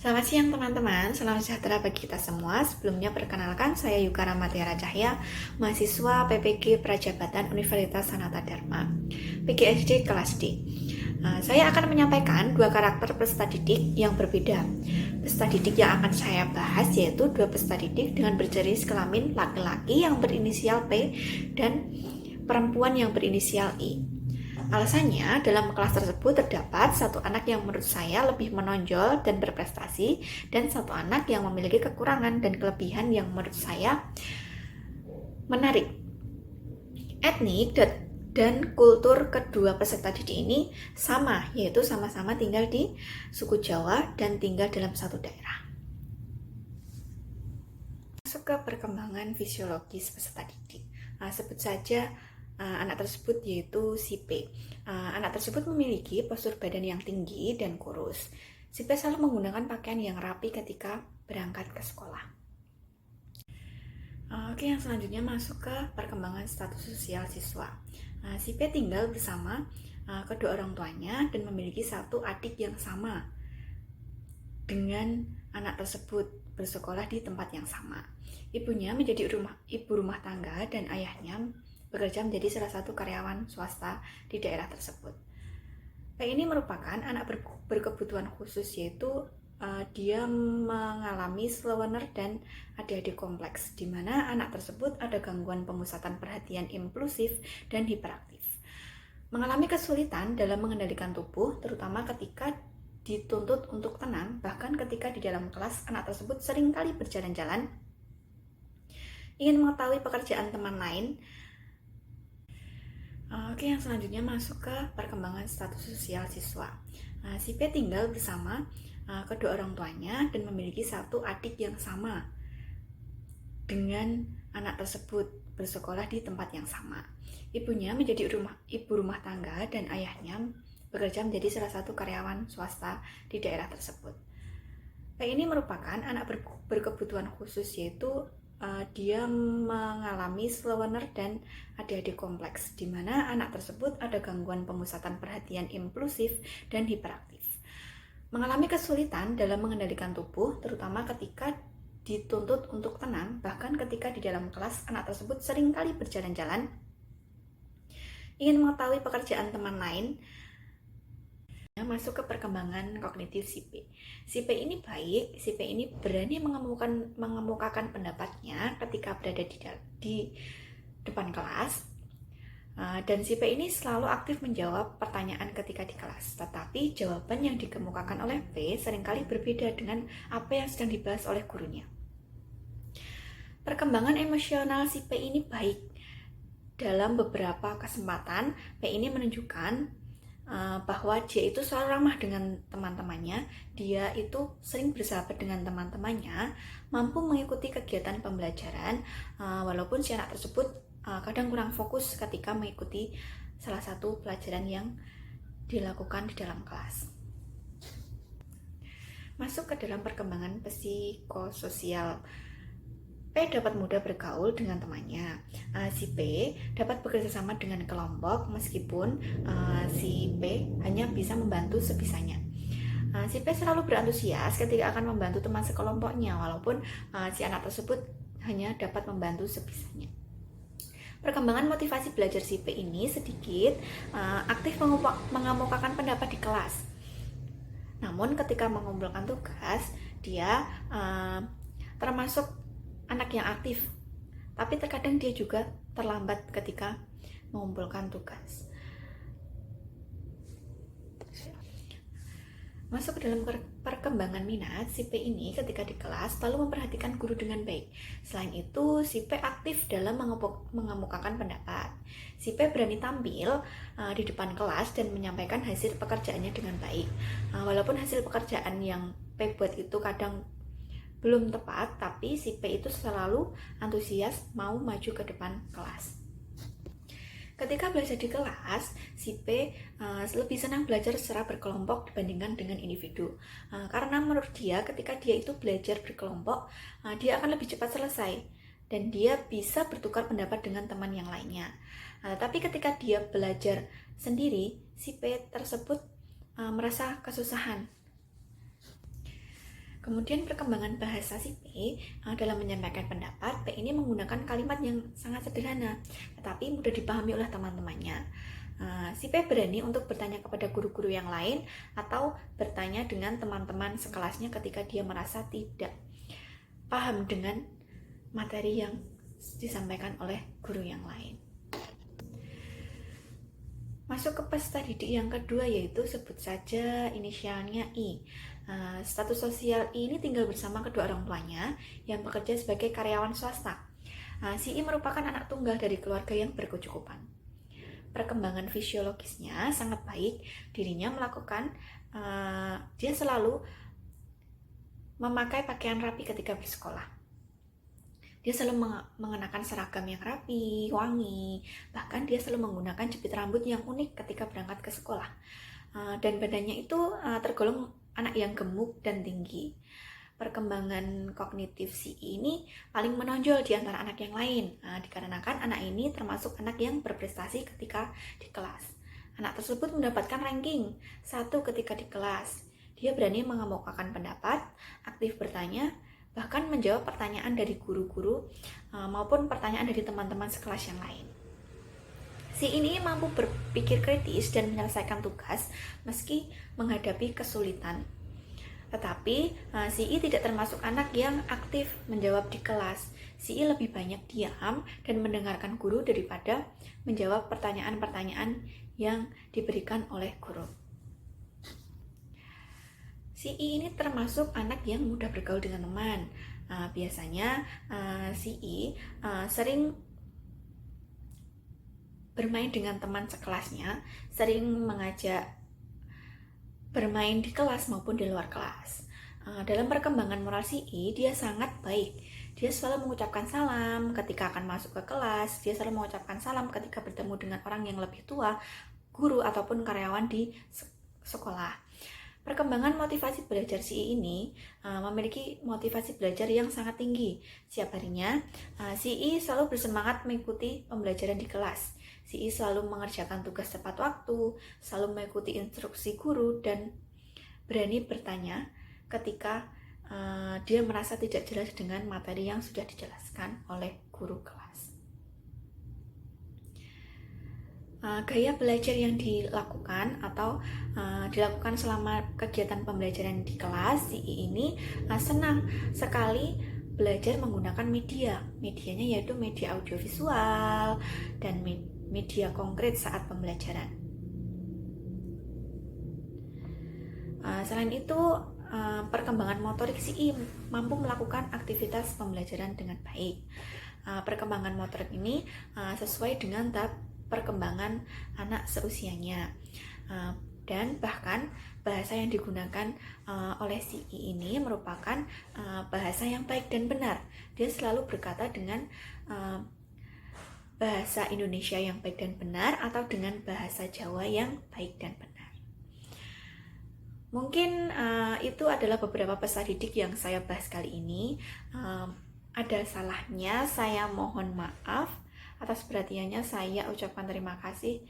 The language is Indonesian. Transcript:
Selamat siang teman-teman, salam sejahtera bagi kita semua. Sebelumnya perkenalkan, saya Yuka Ramatiara Cahya, mahasiswa PPG Prajabatan Universitas Sanata Dharma, PGSD kelas D. Saya akan menyampaikan dua karakter peserta didik yang berbeda. Peserta didik yang akan saya bahas yaitu dua peserta didik dengan berjenis kelamin laki-laki yang berinisial P dan perempuan yang berinisial I. Alasannya, dalam kelas tersebut terdapat satu anak yang menurut saya lebih menonjol dan berprestasi, dan satu anak yang memiliki kekurangan dan kelebihan yang menurut saya menarik. Etnik dan kultur kedua peserta didik ini sama, yaitu sama-sama tinggal di suku Jawa dan tinggal dalam satu daerah. Masuk ke perkembangan fisiologis peserta didik. Sebut saja anak tersebut yaitu si P. Anak tersebut memiliki postur badan yang tinggi dan kurus. Si P selalu menggunakan pakaian yang rapi ketika berangkat ke sekolah. Oke, yang selanjutnya masuk ke perkembangan status sosial siswa. Si P tinggal bersama kedua orang tuanya dan memiliki satu adik yang sama dengan anak tersebut, bersekolah di tempat yang sama. Ibunya menjadi ibu rumah tangga dan ayahnya bekerja menjadi salah satu karyawan swasta di daerah tersebut. P ini merupakan anak berkebutuhan khusus, yaitu dia mengalami slow learner dan ADHD kompleks, di mana anak tersebut ada gangguan pemusatan perhatian impulsif dan hiperaktif. Mengalami kesulitan dalam mengendalikan tubuh, terutama ketika dituntut untuk tenang, bahkan ketika di dalam kelas anak tersebut seringkali berjalan-jalan, ingin mengetahui pekerjaan teman lain. Oke, yang selanjutnya masuk ke perkembangan status sosial siswa. Si P tinggal bersama kedua orang tuanya dan memiliki satu adik yang sama dengan anak tersebut, bersekolah di tempat yang sama. Ibunya menjadi ibu rumah tangga dan ayahnya bekerja menjadi salah satu karyawan swasta di daerah tersebut. P ini merupakan anak berkebutuhan khusus, yaitu dia mengalami slow learner dan ADHD kompleks, di mana anak tersebut ada gangguan pemusatan perhatian impulsif dan hiperaktif. Mengalami kesulitan dalam mengendalikan tubuh, terutama ketika dituntut untuk tenang, bahkan ketika di dalam kelas anak tersebut seringkali berjalan-jalan, ingin mengetahui pekerjaan teman lain. Masuk ke perkembangan kognitif si P. Si P ini baik, si P ini berani mengemukakan pendapatnya ketika berada di depan kelas, dan si P ini selalu aktif menjawab pertanyaan ketika di kelas. Tetapi jawaban yang dikemukakan oleh P seringkali berbeda dengan apa yang sedang dibahas oleh gurunya. Perkembangan emosional si P ini baik. Dalam beberapa kesempatan, P ini menunjukkan bahwa dia itu selalu ramah dengan teman-temannya, dia itu sering bersahabat dengan teman-temannya, mampu mengikuti kegiatan pembelajaran, walaupun si anak tersebut kadang kurang fokus ketika mengikuti salah satu pelajaran yang dilakukan di dalam kelas. Masuk ke dalam perkembangan psikososial. P dapat mudah bergaul dengan temannya. Si P dapat bekerja sama dengan kelompok meskipun si P hanya bisa membantu sebisanya. Si P selalu berantusias ketika akan membantu teman sekelompoknya, walaupun si anak tersebut hanya dapat membantu sebisanya. Perkembangan motivasi belajar si P ini sedikit aktif mengemukakan pendapat di kelas. Namun ketika mengumpulkan tugas, dia termasuk anak yang aktif, tapi terkadang dia juga terlambat ketika mengumpulkan tugas. Masuk ke dalam perkembangan minat, si P ini ketika di kelas selalu memperhatikan guru dengan baik. Selain itu, si P aktif dalam mengemukakan pendapat. Si P berani tampil di depan kelas dan menyampaikan hasil pekerjaannya dengan baik. Walaupun hasil pekerjaan yang P buat itu kadang belum tepat, tapi si P itu selalu antusias mau maju ke depan kelas. Ketika belajar di kelas, si P lebih senang belajar secara berkelompok dibandingkan dengan individu. Karena menurut dia, ketika dia itu belajar berkelompok, dia akan lebih cepat selesai dan dia bisa bertukar pendapat dengan teman yang lainnya. Tapi ketika dia belajar sendiri, si P tersebut merasa kesusahan. Kemudian perkembangan bahasa si P dalam menyampaikan pendapat. P ini menggunakan kalimat yang sangat sederhana, tetapi mudah dipahami oleh teman-temannya. Si P berani untuk bertanya kepada guru-guru yang lain atau bertanya dengan teman-teman sekelasnya ketika dia merasa tidak paham dengan materi yang disampaikan oleh guru yang lain. Masuk ke peserta didik yang kedua, yaitu sebut saja inisialnya I. Status sosial I ini tinggal bersama kedua orang tuanya yang bekerja sebagai karyawan swasta. Si I merupakan anak tunggal dari keluarga yang berkecukupan. Perkembangan fisiologisnya sangat baik. Dirinya melakukan, dia selalu memakai pakaian rapi ketika bersekolah. Dia selalu mengenakan seragam yang rapi, wangi, bahkan dia selalu menggunakan jepit rambut yang unik ketika berangkat ke sekolah. Dan badannya itu tergolong anak yang gemuk dan tinggi. Perkembangan kognitif si ini paling menonjol di antara anak yang lain, dikarenakan anak ini termasuk anak yang berprestasi ketika di kelas. Anak tersebut mendapatkan ranking 1 ketika di kelas. Dia berani mengemukakan pendapat, aktif bertanya, bahkan menjawab pertanyaan dari guru-guru maupun pertanyaan dari teman-teman sekelas yang lain. Si ini mampu berpikir kritis dan menyelesaikan tugas meski menghadapi kesulitan. Tetapi si I tidak termasuk anak yang aktif menjawab di kelas. Si I lebih banyak diam dan mendengarkan guru daripada menjawab pertanyaan-pertanyaan yang diberikan oleh guru. Si I ini termasuk anak yang mudah bergaul dengan teman. Biasanya si I sering bermain dengan teman sekelasnya, sering mengajak bermain di kelas maupun di luar kelas. Dalam perkembangan moral si I, dia sangat baik. Dia selalu mengucapkan salam ketika akan masuk ke kelas. Dia selalu mengucapkan salam ketika bertemu dengan orang yang lebih tua, guru ataupun karyawan di sekolah. Perkembangan motivasi belajar si I ini memiliki motivasi belajar yang sangat tinggi. Setiap harinya, si I selalu bersemangat mengikuti pembelajaran di kelas. Si I selalu mengerjakan tugas tepat waktu, selalu mengikuti instruksi guru, dan berani bertanya ketika dia merasa tidak jelas dengan materi yang sudah dijelaskan oleh guru kelas. Gaya belajar yang dilakukan atau dilakukan selama kegiatan pembelajaran di kelas, si I ini senang sekali belajar menggunakan medianya yaitu media audiovisual dan media konkret saat pembelajaran. Selain itu, perkembangan motorik si I mampu melakukan aktivitas pembelajaran dengan baik. Perkembangan motorik ini sesuai dengan tahap perkembangan anak seusianya, dan bahkan bahasa yang digunakan oleh si I ini merupakan bahasa yang baik dan benar. Dia selalu berkata dengan bahasa Indonesia yang baik dan benar atau dengan bahasa Jawa yang baik dan benar. Mungkin itu adalah beberapa pesan didik yang saya bahas kali ini. Ada salahnya, saya mohon maaf. Atas perhatiannya saya ucapkan terima kasih.